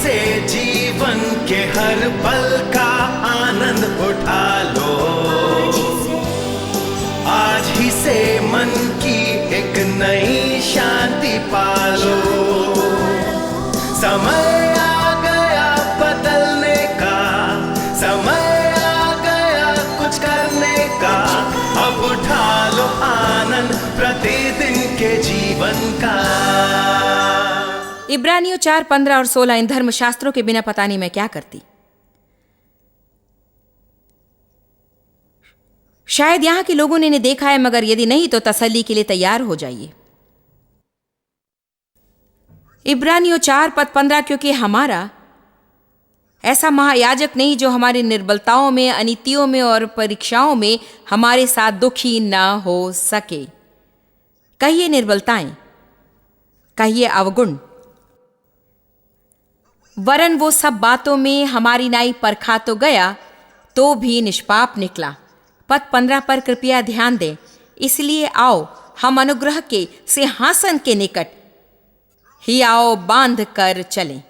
से जीवन के हर पल का आनंद उठा लो। आज ही से मन की एक नई शांति पालो। समय आ गया बदलने का, समय आ गया कुछ करने का। अब उठा लो आनंद प्रतिदिन के जीवन का। इब्रानियों 4, 15 और 16 इन धर्मशास्त्रों के बिना पता नहीं मैं क्या करती। शायद यहां के लोगों ने इन्हें देखा है, मगर यदि नहीं तो तसल्ली के लिए तैयार हो जाइए। इब्रानियों 4 पद 15, क्योंकि हमारा ऐसा महायाजक नहीं जो हमारी निर्बलताओं में, अनीतियों में और परीक्षाओं में हमारे साथ दुखी ना हो सके। कहिए निर्बलताएं, कहिए अवगुण, वरन वो सब बातों में हमारी नाई परखा तो गया, तो भी निष्पाप निकला। पद 15 पर कृपया ध्यान दें। इसलिए आओ हम अनुग्रह के सिंहासन के निकट ही आओ बांध कर चलें।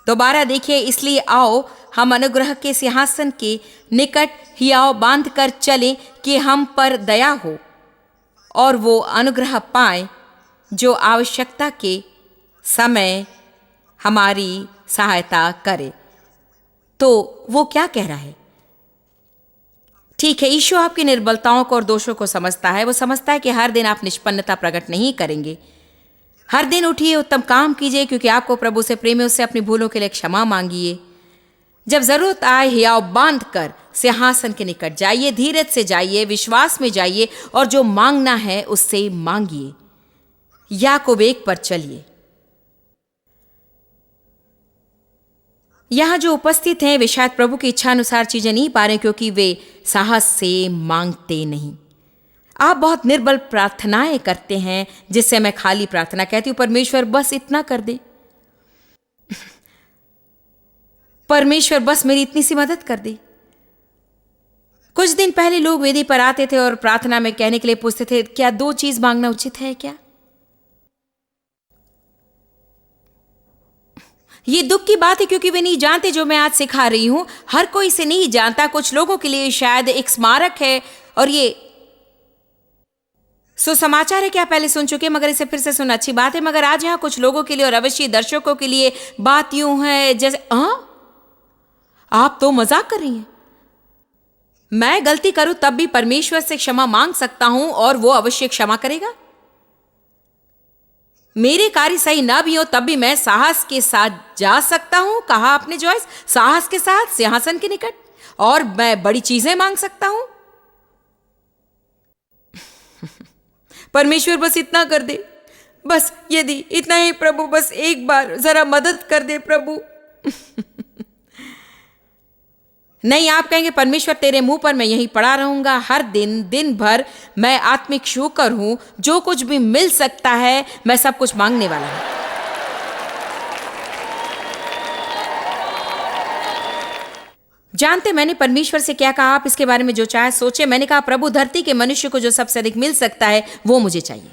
दोबारा देखिए, इसलिए आओ हम अनुग्रह के सिंहासन के निकट ही आओ बांध कर चलें कि हम पर दया हो और वो अनुग्रह पाए जो आवश्यकता के समय हमारी सहायता करे। तो वो क्या कह रहा है? ठीक है, यीशु आपकी निर्बलताओं को और दोषों को समझता है। वो समझता है कि हर दिन आप निष्पन्नता प्रकट नहीं करेंगे। हर दिन उठिए, उत्तम काम कीजिए, क्योंकि आपको प्रभु से प्रेम है। उससे अपनी भूलों के लिए क्षमा मांगिए। जब जरूरत आए हियाव बांध कर सिंहासन के निकट जाइए, धीरज से जाइए, विश्वास में जाइए और जो मांगना है उससे मांगिए। याकूब 1 पर चलिए। यहां जो उपस्थित हैं वे शायद प्रभु की इच्छा अनुसार चीजें नहीं पा रहे, क्योंकि वे साहस से मांगते नहीं। आप बहुत निर्बल प्रार्थनाएं करते हैं, जिससे मैं खाली प्रार्थना कहती हूं, परमेश्वर बस इतना कर दे, परमेश्वर बस मेरी इतनी सी मदद कर दे। कुछ दिन पहले लोग वेदी पर आते थे और प्रार्थना में कहने के लिए पूछते थे, क्या 2 चीज मांगना उचित है क्या? ये दुख की बात है, क्योंकि वे नहीं जानते जो मैं आज सिखा रही हूं। हर कोई इसे नहीं जानता। कुछ लोगों के लिए शायद एक स्मारक है और ये सुसमाचार है कि आप पहले सुन चुके, मगर इसे फिर से सुनना अच्छी बात है। मगर आज यहां कुछ लोगों के लिए और अवश्य दर्शकों के लिए बात यूं है जैसे आप तो मजाक कर रही हैं। मैं गलती करूं तब भी परमेश्वर से क्षमा मांग सकता हूं और वो अवश्य क्षमा करेगा। मेरे कार्य सही ना भी हो तब भी मैं साहस के साथ जा सकता हूं, कहा आपने जॉयस, साहस के साथ सिंहासन के निकट, और मैं बड़ी चीजें मांग सकता हूं। परमेश्वर बस इतना कर दे, बस यदि इतना ही प्रभु, बस एक बार जरा मदद कर दे प्रभु। नहीं, आप कहेंगे परमेश्वर तेरे मुंह पर मैं यहीं पड़ा रहूंगा हर दिन, दिन भर। मैं आत्मिक शूकर हूं, जो कुछ भी मिल सकता है मैं सब कुछ मांगने वाला हूं। जानते मैंने परमेश्वर से क्या कहा? आप इसके बारे में जो चाहे सोचे। मैंने कहा, प्रभु धरती के मनुष्य को जो सबसे अधिक मिल सकता है वो मुझे चाहिए।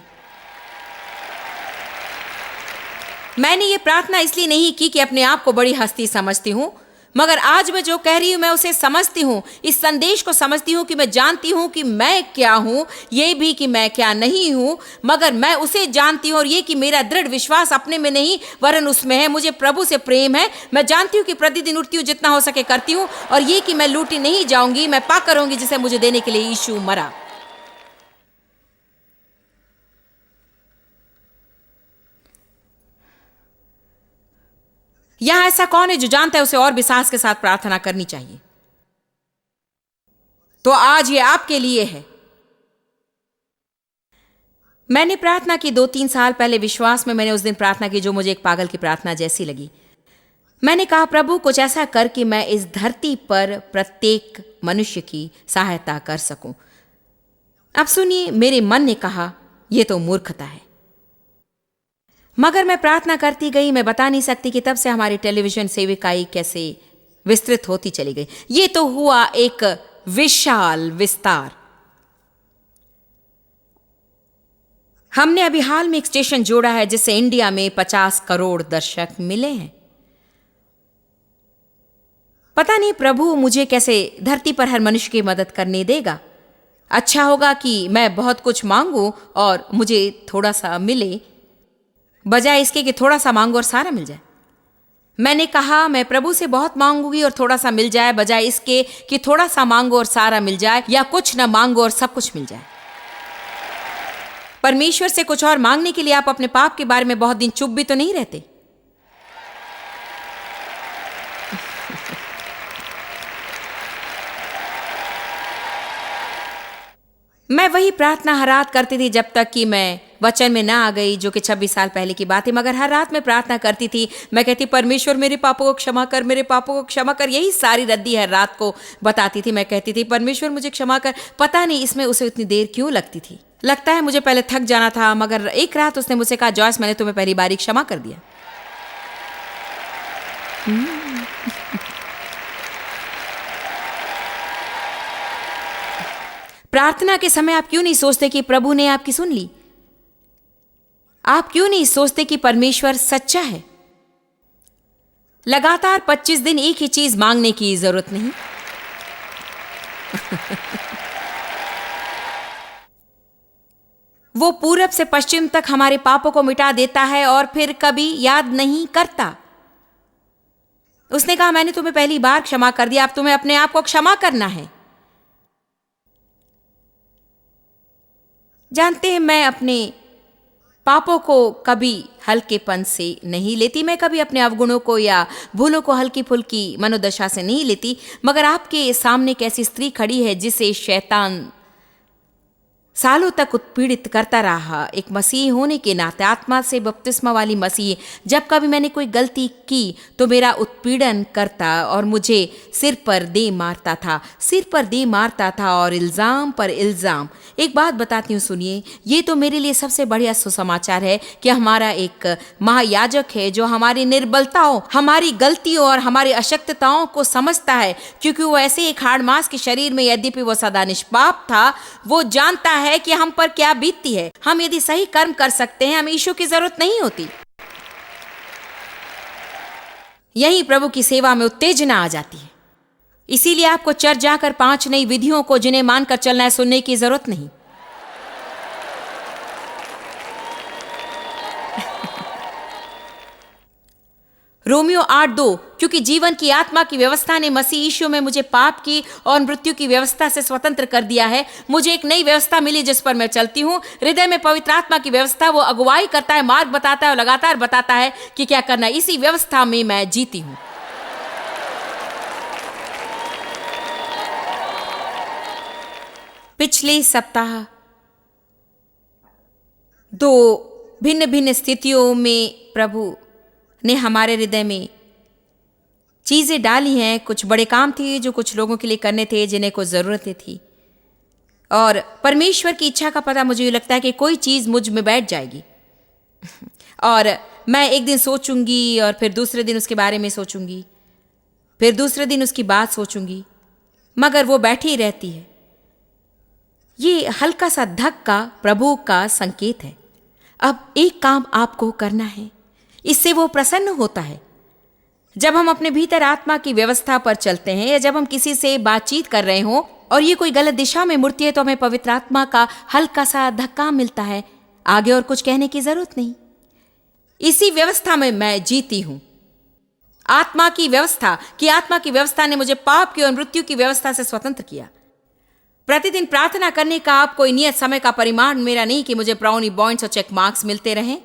मैंने ये प्रार्थना इसलिए नहीं की कि अपने आप को बड़ी हस्ती समझती हूं, मगर आज मैं जो कह रही हूं मैं उसे समझती हूं। इस संदेश को समझती हूं कि मैं जानती हूं कि मैं क्या हूं, ये भी कि मैं क्या नहीं हूं, मगर मैं उसे जानती हूं और ये कि मेरा दृढ़ विश्वास अपने में नहीं वरन उसमें है। मुझे प्रभु से प्रेम है। मैं जानती हूं कि प्रतिदिन उठती हूं, जितना हो सके करती हूं, और ये कि मैं लूटी नहीं जाऊंगी, मैं पा करूंगी जिसे मुझे देने के लिए यीशु मरा। यहां ऐसा कौन है जो जानता है उसे और भी साहस के साथ प्रार्थना करनी चाहिए? तो आज ये आपके लिए है। मैंने प्रार्थना की 2-3 साल पहले विश्वास में। मैंने उस दिन प्रार्थना की जो मुझे एक पागल की प्रार्थना जैसी लगी। मैंने कहा, प्रभु कुछ ऐसा कर कि मैं इस धरती पर प्रत्येक मनुष्य की सहायता कर सकूं। अब सुनिए, मेरे मन ने कहा यह तो मूर्खता है, मगर मैं प्रार्थना करती गई। मैं बता नहीं सकती कि तब से हमारी टेलीविजन सेविकाई कैसे विस्तृत होती चली गई। ये तो हुआ एक विशाल विस्तार। हमने अभी हाल में एक स्टेशन जोड़ा है जिससे इंडिया में 50 करोड़ दर्शक मिले हैं। पता नहीं प्रभु मुझे कैसे धरती पर हर मनुष्य की मदद करने देगा। अच्छा होगा कि मैं बहुत कुछ मांगू और मुझे थोड़ा सा मिले, बजाय इसके कि थोड़ा सा मांगू और सारा मिल जाए। मैंने कहा मैं प्रभु से बहुत मांगूंगी और थोड़ा सा मिल जाए, बजाय इसके कि थोड़ा सा मांगो और सारा मिल जाए, या कुछ ना मांगो और सब कुछ मिल जाए। परमेश्वर से कुछ और मांगने के लिए आप अपने पाप के बारे में बहुत दिन चुप भी तो नहीं रहते। मैं वही प्रार्थना हर रात करती थी जब तक कि मैं वचन में ना आ गई, जो कि 26 साल पहले की बात है। मगर हर रात मैं प्रार्थना करती थी। मैं कहती, परमेश्वर मेरे पापों को क्षमा कर, मेरे पापों को क्षमा कर। यही सारी रद्दी हर रात को बताती थी। मैं कहती थी, परमेश्वर मुझे क्षमा कर। पता नहीं इसमें उसे इतनी देर क्यों लगती थी। लगता है मुझे पहले थक जाना था। मगर एक रात उसने मुझसे कहा, जॉयस मैंने तुम्हें पहली बारी क्षमा कर दिया। प्रार्थना के समय आप क्यों नहीं सोचते कि प्रभु ने आपकी सुन ली? आप क्यों नहीं सोचते कि परमेश्वर सच्चा है? लगातार 25 दिन एक ही चीज मांगने की जरूरत नहीं। वो पूरब से पश्चिम तक हमारे पापों को मिटा देता है और फिर कभी याद नहीं करता। उसने कहा, मैंने तुम्हें पहली बार क्षमा कर दिया, अब तुम्हें अपने आप को क्षमा करना है। जानते हैं, मैं अपने पापों को कभी हल्केपन से नहीं लेती। मैं कभी अपने अवगुणों को या भूलों को हल्की फुल्की मनोदशा से नहीं लेती। मगर आपके सामने एक ऐसी स्त्री खड़ी है जिसे शैतान सालों तक उत्पीड़ित करता रहा। एक मसीह होने के नाते, आत्मा से बपतिस्मा वाली मसीह, जब कभी मैंने कोई गलती की तो मेरा उत्पीड़न करता और मुझे सिर पर दे मारता था, सिर पर दे मारता था और इल्जाम पर इल्जाम। एक बात बताती हूँ, सुनिए। ये तो मेरे लिए सबसे बढ़िया सुसमाचार है कि हमारा एक महायाजक है जो हमारी निर्बलताओं, हमारी गलतियों और हमारी अशक्तताओं को समझता है। क्योंकि वो ऐसे एक हाड़ मांस के शरीर में, यद्यपि वो सदा निष्पाप था, वो जानता है कि हम पर क्या बीतती है। हम यदि सही कर्म कर सकते हैं, हमें यीशु की जरूरत नहीं होती। यही प्रभु की सेवा में उत्तेजना आ जाती है। इसीलिए आपको चर्च जाकर 5 नई विधियों को जिन्हें मानकर चलना है सुनने की जरूरत नहीं। रोमियो 8:2, क्योंकि जीवन की आत्मा की व्यवस्था ने मसीह यीशु में मुझे पाप की और मृत्यु की व्यवस्था से स्वतंत्र कर दिया है। मुझे एक नई व्यवस्था मिली जिस पर मैं चलती हूँ। हृदय में पवित्र आत्मा की व्यवस्था, वो अगुवाई करता है, मार्ग बताता है और लगातार बताता है कि क्या करना है। इसी व्यवस्था में मैं जीती हूँ। पिछले सप्ताह 2 भिन्न भिन्न स्थितियों में प्रभु ने हमारे हृदय में चीजें डाली हैं। कुछ बड़े काम थे जो कुछ लोगों के लिए करने थे, जिन्हें कुछ जरूरतें थी। और परमेश्वर की इच्छा का पता मुझे लगता है कि कोई चीज मुझ में बैठ जाएगी और मैं एक दिन सोचूंगी और फिर दूसरे दिन उसके बारे में सोचूंगी, फिर दूसरे दिन उसकी बात सोचूंगी, मगर वो बैठी ही रहती है। ये हल्का सा धक्का प्रभु का संकेत है। अब एक काम आपको करना है, इससे वो प्रसन्न होता है। जब हम अपने भीतर आत्मा की व्यवस्था पर चलते हैं या जब हम किसी से बातचीत कर रहे हों और ये कोई गलत दिशा में मुड़ती है, तो हमें पवित्र आत्मा का हल्का सा धक्का मिलता है। आगे और कुछ कहने की जरूरत नहीं। इसी व्यवस्था में मैं जीती हूं। आत्मा की व्यवस्था ने मुझे पाप की और मृत्यु की व्यवस्था से स्वतंत्र किया। प्रतिदिन प्रार्थना करने का आप कोई नियत समय का परिमाण मेरा नहीं कि मुझे ब्राउनी पॉइंट्स और चेक मार्क्स मिलते रहें।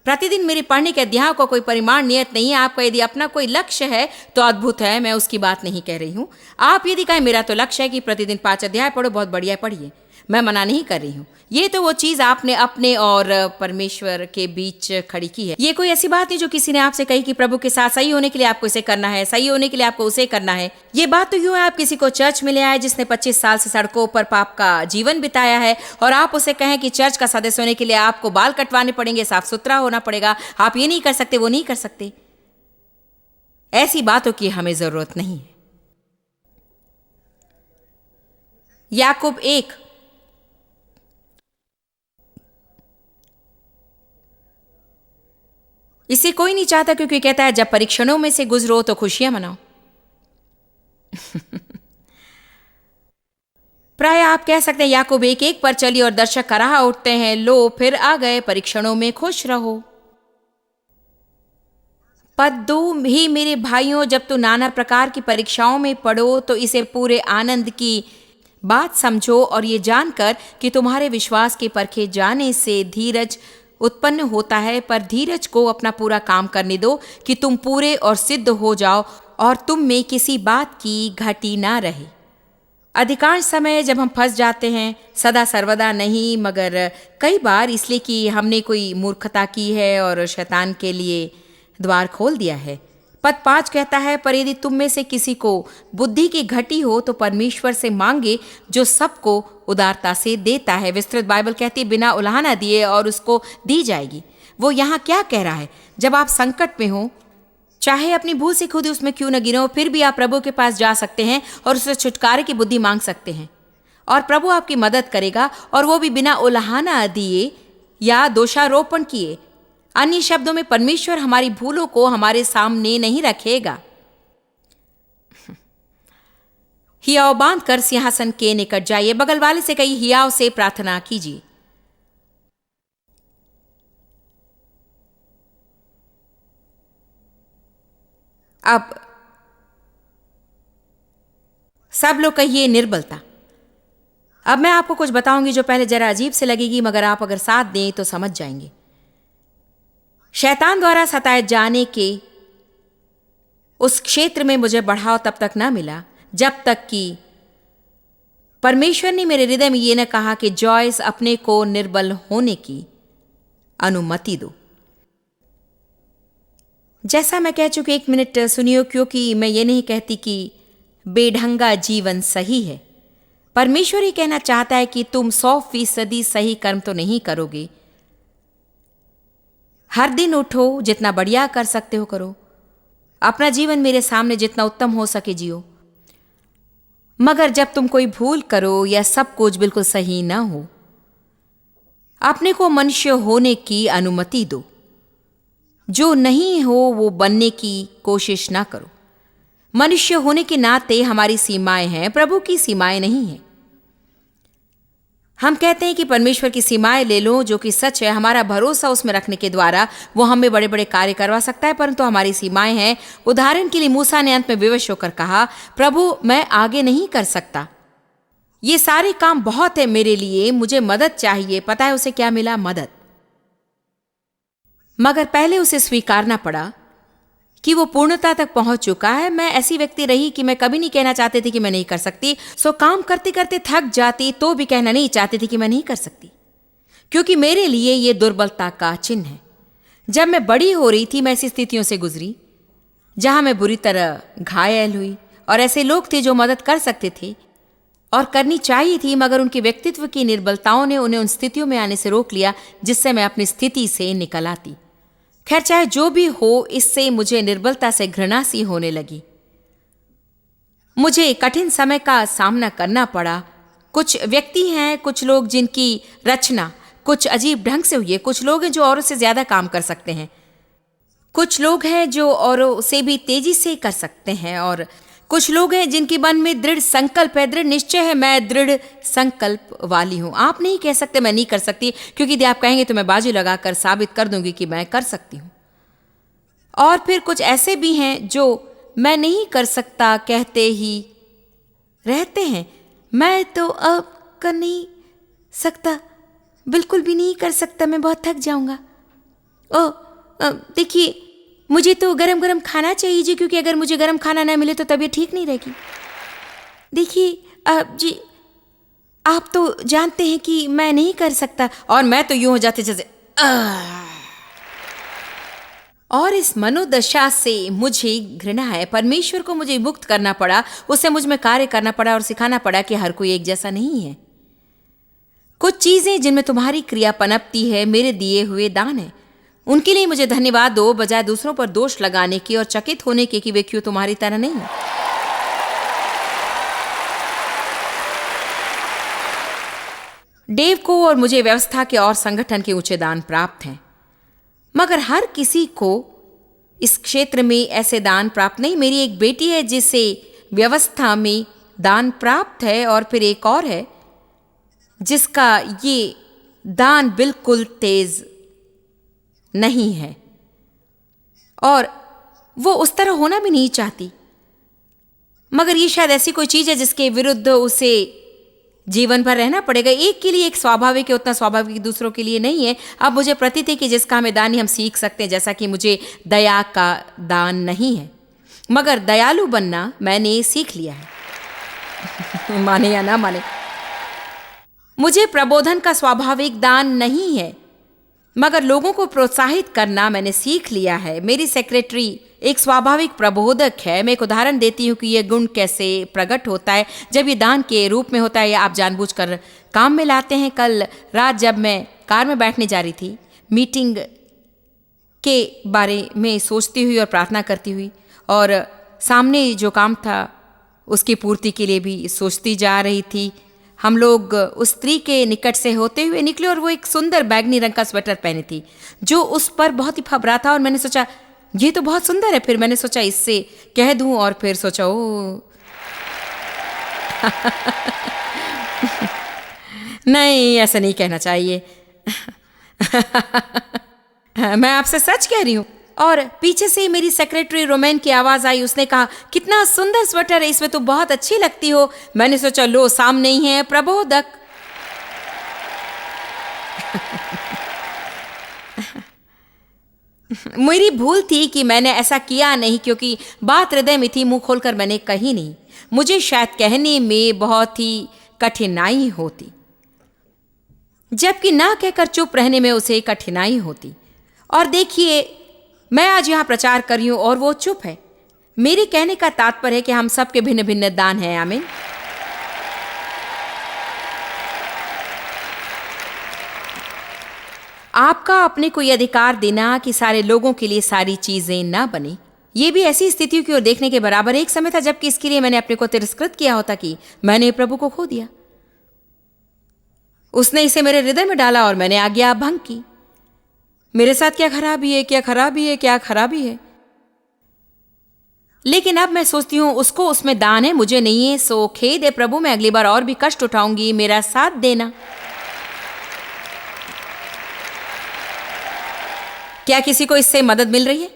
प्रतिदिन मेरे पढ़ने के अध्याय का कोई परिमाण नियत नहीं है। आपका यदि अपना कोई लक्ष्य है तो अद्भुत है, मैं उसकी बात नहीं कह रही हूं। आप यदि कहें मेरा तो लक्ष्य है कि प्रतिदिन 5 अध्याय पढ़ो, बहुत बढ़िया पढ़िए, मैं मना नहीं कर रही हूं। ये तो वो चीज आपने अपने और परमेश्वर के बीच खड़ी की है। ये कोई ऐसी बात नहीं जो किसी ने आपसे कही कि प्रभु के साथ सही होने के लिए आपको इसे करना है, सही होने के लिए आपको उसे करना है। ये बात तो यूं है, आप किसी को चर्च में ले आए जिसने 25 साल से सड़कों पर पाप का जीवन बिताया है और आप उसे कहें कि चर्च का सदस्य होने के लिए आपको बाल कटवाने पड़ेंगे, साफ सुथरा होना पड़ेगा, आप ये नहीं कर सकते, वो नहीं कर सकते। ऐसी बातों की हमें जरूरत नहीं है। याकूब 1 इसे कोई नहीं चाहता, क्योंकि कहता है जब परीक्षणों में से गुजरो तो खुशियां मनाओ। प्राय आप कह सकते हैं याकूब 1:1 पर चली और दर्शक कराह उठते हैं, लो फिर आ गए, परीक्षणों में खुश रहो। पद 2 ही मेरे भाइयों, जब तू नाना प्रकार की परीक्षाओं में पड़ो तो इसे पूरे आनंद की बात समझो और ये जानकर कि तुम्हारे विश्वास के परखे जाने से धीरज उत्पन्न होता है, पर धीरज को अपना पूरा काम करने दो कि तुम पूरे और सिद्ध हो जाओ और तुम में किसी बात की घटी ना रहे। अधिकांश समय जब हम फंस जाते हैं, सदा सर्वदा नहीं मगर कई बार इसलिए कि हमने कोई मूर्खता की है और शैतान के लिए द्वार खोल दिया है। पद 5 कहता है, पर यदि तुम में से किसी को बुद्धि की घटी हो तो परमेश्वर से मांगे जो सबको उदारता से देता है। विस्तृत बाइबल कहती है बिना उलाहना दिए और उसको दी जाएगी। वो यहाँ क्या कह रहा है? जब आप संकट में हो, चाहे अपनी भूल से खुद उसमें क्यों न गिरो, फिर भी आप प्रभु के पास जा सकते हैं और उससे छुटकारे की बुद्धि मांग सकते हैं और प्रभु आपकी मदद करेगा, और वो भी बिना उलाहना दिए या दोषारोपण किए। अन्य शब्दों में परमेश्वर हमारी भूलों को हमारे सामने नहीं रखेगा। हियाव बांध कर सिंहासन के निकट जाइए। बगल वाले से कही, हियाव से प्रार्थना कीजिए। अब सब लोग कहिए निर्बलता। अब मैं आपको कुछ बताऊंगी जो पहले जरा अजीब से लगेगी, मगर आप अगर साथ दें तो समझ जाएंगे। शैतान द्वारा सताए जाने के उस क्षेत्र में मुझे बढ़ाव तब तक ना मिला जब तक कि परमेश्वर ने मेरे हृदय में ये न कहा कि जॉयस अपने को निर्बल होने की अनुमति दो। जैसा मैं कह चुकी, 1 मिनट सुनियो, क्योंकि मैं ये नहीं कहती कि बेढंगा जीवन सही है। परमेश्वर ही कहना चाहता है कि तुम 100% सही कर्म तो नहीं करोगे। हर दिन उठो, जितना बढ़िया कर सकते हो करो, अपना जीवन मेरे सामने जितना उत्तम हो सके जियो। मगर जब तुम कोई भूल करो या सब कुछ बिल्कुल सही ना हो, अपने को मनुष्य होने की अनुमति दो। जो नहीं हो वो बनने की कोशिश ना करो। मनुष्य होने के नाते हमारी सीमाएं हैं, प्रभु की सीमाएं नहीं हैं। हम कहते हैं कि परमेश्वर की सीमाएं ले लो, जो कि सच है। हमारा भरोसा उसमें रखने के द्वारा वो हमें बड़े बड़े कार्य करवा सकता है, परंतु हमारी सीमाएं हैं। उदाहरण के लिए मूसा ने अंत में विवश होकर कहा, प्रभु मैं आगे नहीं कर सकता, ये सारे काम बहुत है मेरे लिए, मुझे मदद चाहिए। पता है उसे क्या मिला? मदद। मगर पहले उसे स्वीकारना पड़ा कि वो पूर्णता तक पहुंच चुका है। मैं ऐसी व्यक्ति रही कि मैं कभी नहीं कहना चाहती थी कि मैं नहीं कर सकती। सो काम करते करते थक जाती तो भी कहना नहीं चाहती थी कि मैं नहीं कर सकती, क्योंकि मेरे लिए ये दुर्बलता का चिन्ह है। जब मैं बड़ी हो रही थी, मैं ऐसी स्थितियों से गुजरी जहां मैं बुरी तरह घायल हुई, और ऐसे लोग थे जो मदद कर सकते थे और करनी चाहिए थी, मगर उनके व्यक्तित्व की निर्बलताओं ने उन्हें उन स्थितियों में आने से रोक लिया जिससे मैं अपनी स्थिति से निकल आती। खैर, चाहे जो भी हो, इससे मुझे निर्बलता से घृणा सी होने लगी। मुझे कठिन समय का सामना करना पड़ा। कुछ व्यक्ति हैं, कुछ लोग जिनकी रचना कुछ अजीब ढंग से हुई है। कुछ लोग हैं जो औरों से ज्यादा काम कर सकते हैं, कुछ लोग हैं जो औरों से भी तेजी से कर सकते हैं, और कुछ लोग हैं जिनके मन में दृढ़ संकल्प है, दृढ़ निश्चय है। मैं दृढ़ संकल्प वाली हूं। आप नहीं कह सकते मैं नहीं कर सकती, क्योंकि यदि आप कहेंगे तो मैं बाजी लगाकर साबित कर दूंगी कि मैं कर सकती हूं। और फिर कुछ ऐसे भी हैं जो मैं नहीं कर सकता कहते ही रहते हैं। मैं तो अब कर नहीं सकता, बिल्कुल भी नहीं कर सकता, मैं बहुत थक जाऊंगा। देखिए, मुझे तो गरम गरम खाना चाहिए जी, क्योंकि अगर मुझे गरम खाना ना मिले तो तबीयत ठीक नहीं रहेगी। देखिए जी, आप तो जानते हैं कि मैं नहीं कर सकता। और मैं तो यूं हो जाते जैसे और इस मनोदशा से मुझे घृणा है। परमेश्वर को मुझे मुक्त करना पड़ा, उससे मुझ में कार्य करना पड़ा और सिखाना पड़ा कि हर कोई एक जैसा नहीं है। कुछ चीजें जिनमें तुम्हारी क्रिया पनपती है मेरे दिए हुए दान है। उनके लिए मुझे धन्यवाद दो, बजाय दूसरों पर दोष लगाने की और चकित होने के कि वे क्यों तुम्हारी तरह नहीं। डेव को और मुझे व्यवस्था के और संगठन के ऊंचे दान प्राप्त हैं, मगर हर किसी को इस क्षेत्र में ऐसे दान प्राप्त नहीं। मेरी एक बेटी है जिसे व्यवस्था में दान प्राप्त है, और फिर एक और है जिसका ये दान बिल्कुल तेज नहीं है और वो उस तरह होना भी नहीं चाहती, मगर ये शायद ऐसी कोई चीज है जिसके विरुद्ध उसे जीवन भर रहना पड़ेगा। एक के लिए एक स्वाभाविक है, उतना स्वाभाविक दूसरों के लिए नहीं है। अब मुझे प्रतीत है कि जिसका हमें दान हम सीख सकते हैं, जैसा कि मुझे दया का दान नहीं है, मगर दयालु बनना मैंने सीख लिया है। माने या ना माने, मुझे प्रबोधन का स्वाभाविक दान नहीं है, मगर लोगों को प्रोत्साहित करना मैंने सीख लिया है। मेरी सेक्रेटरी एक स्वाभाविक प्रबोधक है। मैं एक उदाहरण देती हूँ कि यह गुण कैसे प्रकट होता है जब ये दान के रूप में होता है या आप जानबूझकर काम में लाते हैं। कल रात जब मैं कार में बैठने जा रही थी, मीटिंग के बारे में सोचती हुई और प्रार्थना करती हुई, और सामने जो काम था उसकी पूर्ति के लिए भी सोचती जा रही थी। हम लोग उस स्त्री के निकट से होते हुए निकले और वो एक सुंदर बैगनी रंग का स्वेटर पहनी थी जो उस पर बहुत ही फबरा था, और मैंने सोचा ये तो बहुत सुंदर है। फिर मैंने सोचा इससे कह दूं, और फिर सोचा ओ नहीं, ऐसा नहीं कहना चाहिए। मैं आपसे सच कह रही हूं। और पीछे से मेरी सेक्रेटरी रोमैन की आवाज आई। उसने कहा, कितना सुंदर स्वेटर है, इसमें तो बहुत अच्छी लगती हो। मैंने सोचा लो, सामने ही है प्रबोधक। मेरी भूल थी कि मैंने ऐसा किया नहीं, क्योंकि बात हृदय में थी, मुंह खोलकर मैंने कही नहीं। मुझे शायद कहने में बहुत ही कठिनाई होती, जबकि ना कहकर चुप रहने में उसे कठिनाई होती। और देखिए, मैं आज यहां प्रचार कर रही हूं और वो चुप है। मेरे कहने का तात्पर्य है कि हम सबके भिन्न भिन्न दान हैं। आमीन। आपका अपने को यह अधिकार देना कि सारे लोगों के लिए सारी चीजें ना बने, ये भी ऐसी स्थितियों की ओर देखने के बराबर। एक समय था जबकि इसके लिए मैंने अपने को तिरस्कृत किया होता कि मैंने प्रभु को खो दिया। उसने इसे मेरे हृदय में डाला और मैंने आज्ञा भंग की। मेरे साथ क्या खराबी है, क्या खराबी है, क्या खराबी है। लेकिन अब मैं सोचती हूं उसको उसमें दान है, मुझे नहीं है। सो खेद है प्रभु, मैं अगली बार और भी कष्ट उठाऊंगी, मेरा साथ देना। क्या किसी को इससे मदद मिल रही है?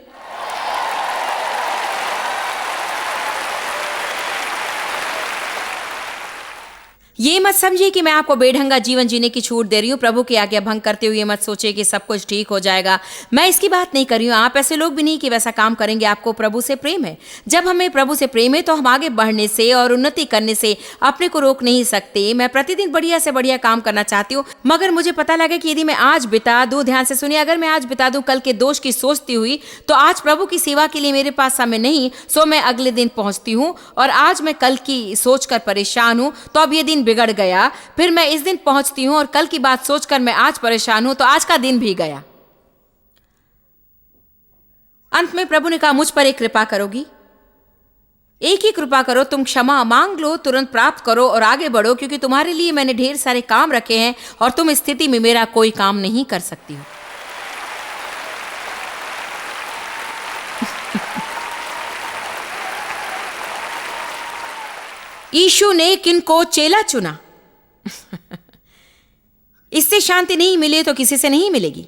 ये मत समझिए कि मैं आपको बेढंगा जीवन जीने की छूट दे रही हूं। प्रभु की आज्ञा भंग करते हुए मत सोचिए कि सब कुछ ठीक हो जाएगा। मैं इसकी बात नहीं कर रही हूं। आप ऐसे लोग भी नहीं कि वैसा काम करेंगे। आपको प्रभु से प्रेम है। जब हमें प्रभु से प्रेम है तो हम आगे बढ़ने से और उन्नति करने से अपने को रोक नहीं सकते। मैं प्रतिदिन बढ़िया से बढ़िया काम करना चाहती हूँ, मगर मुझे पता लगा कि यदि मैं आज बिता दूं, ध्यान से सुनिए, अगर मैं आज बिता दूं कल के दोष की सोचती हुई, तो आज प्रभु की सेवा के लिए मेरे पास समय नहीं। सो मैं अगले दिन पहुंचती हूँ और आज मैं कल की सोचकर परेशान हूं, तो अब ये दिन बिगड़ गया। फिर मैं इस दिन पहुंचती हूं और कल की बात सोचकर मैं आज परेशान हूं, तो आज का दिन भी गया। अंत में प्रभु ने कहा, मुझ पर एक कृपा करोगी? एक ही कृपा करो, तुम क्षमा मांग लो, तुरंत प्राप्त करो और आगे बढ़ो, क्योंकि तुम्हारे लिए मैंने ढेर सारे काम रखे हैं और तुम इस स्थिति में मेरा कोई काम नहीं कर सकती हो। यीशु ने किनको चेला चुना? इससे शांति नहीं मिले तो किसी से नहीं मिलेगी।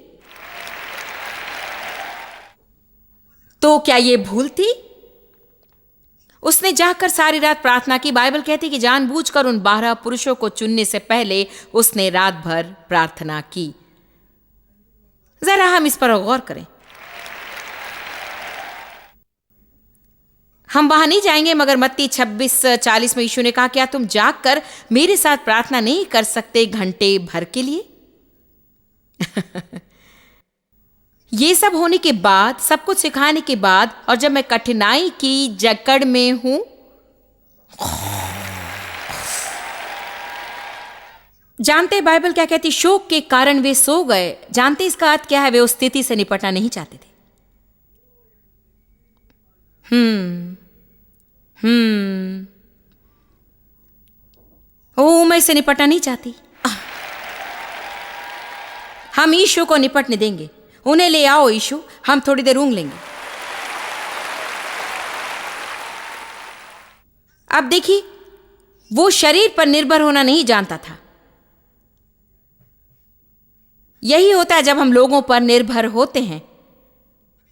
तो क्या यह भूल थी? उसने जाकर सारी रात प्रार्थना की। बाइबल कहती कि जानबूझकर उन 12 पुरुषों को चुनने से पहले उसने रात भर प्रार्थना की। जरा हम इस पर गौर करें। हम वहां नहीं जाएंगे, मगर मत्ती 26:40 में यीशु ने कहा, क्या तुम जाकर मेरे साथ प्रार्थना नहीं कर सकते घंटे भर के लिए? ये सब होने के बाद, सब कुछ सिखाने के बाद, और जब मैं कठिनाई की जकड़ में हूं, जानते बाइबल क्या कहती? शोक के कारण वे सो गए। जानते इसका अर्थ क्या है? वे उस स्थिति से निपटना नहीं चाहते थे। मैं इससे निपटना नहीं चाहती। हम यीशु को निपटने देंगे। उन्हें ले आओ यीशु, हम थोड़ी देर ऊँघ लेंगे। अब देखिए, वो शरीर पर निर्भर होना नहीं जानता था। यही होता है जब हम लोगों पर निर्भर होते हैं।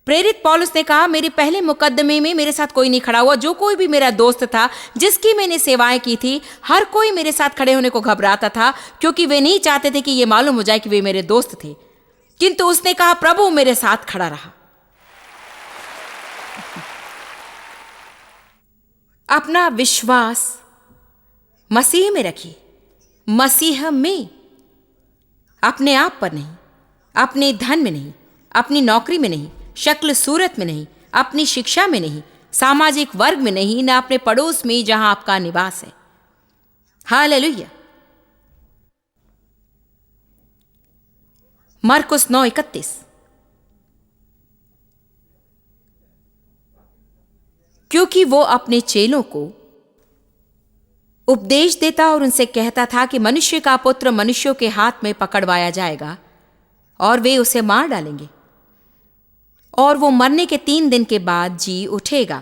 प्रेरित पौलुस ने कहा, मेरे पहले मुकदमे में मेरे साथ कोई नहीं खड़ा हुआ। जो कोई भी मेरा दोस्त था, जिसकी मैंने सेवाएं की थी, हर कोई मेरे साथ खड़े होने को घबराता था, क्योंकि वे नहीं चाहते थे कि ये मालूम हो जाए कि वे मेरे दोस्त थे। किंतु उसने कहा, प्रभु मेरे साथ खड़ा रहा। अपना विश्वास मसीह में रखिए, मसीह में, अपने आप पर नहीं, अपने धन में नहीं, अपनी नौकरी में नहीं, शक्ल सूरत में नहीं, अपनी शिक्षा में नहीं, सामाजिक वर्ग में नहीं, न अपने पड़ोस में जहां आपका निवास है। हालेलुया। मरकुस 9:31। क्योंकि वो अपने चेलों को उपदेश देता और उनसे कहता था कि मनुष्य का पुत्र मनुष्यों के हाथ में पकड़वाया जाएगा और वे उसे मार डालेंगे, और वो मरने के 3 दिन के बाद जी उठेगा।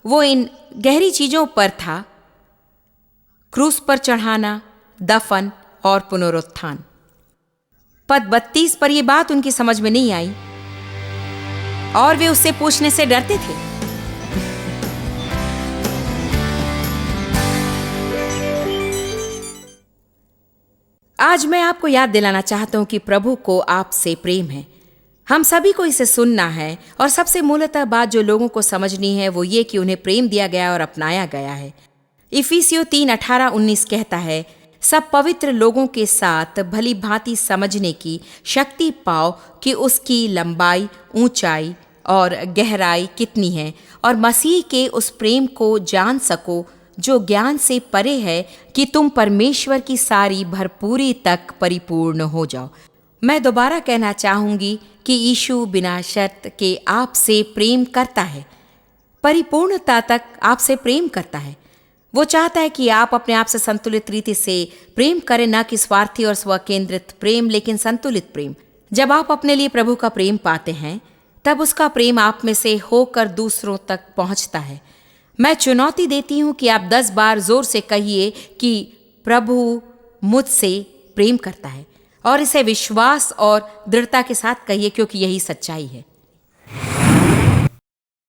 वो इन गहरी चीजों पर था, क्रूस पर चढ़ाना, दफन और पुनरुत्थान। पद 32 पर यह बात उनकी समझ में नहीं आई और वे उससे पूछने से डरते थे। आज मैं आपको याद दिलाना चाहता हूं कि प्रभु को आपसे प्रेम है। हम सभी को इसे सुनना है, और सबसे मूलतः बात जो लोगों को समझनी है वो ये कि उन्हें प्रेम दिया गया और अपनाया गया है। इफिसियों 3:18-19 कहता है, सब पवित्र लोगों के साथ भली भांति समझने की शक्ति पाओ कि उसकी लंबाई, ऊंचाई और गहराई कितनी है, और मसीह के उस प्रेम को जान सको जो ज्ञान से परे है, कि तुम परमेश्वर की सारी भरपूरी तक परिपूर्ण हो जाओ। मैं दोबारा कहना चाहूंगी कि यीशु बिना शर्त के आपसे प्रेम करता है, परिपूर्णता तक आपसे प्रेम करता है। वो चाहता है कि आप अपने आप से संतुलित रीति से प्रेम करें, न कि स्वार्थी और स्वकेंद्रित प्रेम, लेकिन संतुलित प्रेम। जब आप अपने लिए प्रभु का प्रेम पाते हैं, तब उसका प्रेम आप में से होकर दूसरों तक पहुंचता है। मैं चुनौती देती हूं कि आप 10 बार जोर से कहिए कि प्रभु मुझसे प्रेम करता है, और इसे विश्वास और दृढ़ता के साथ कहिए, क्योंकि यही सच्चाई है।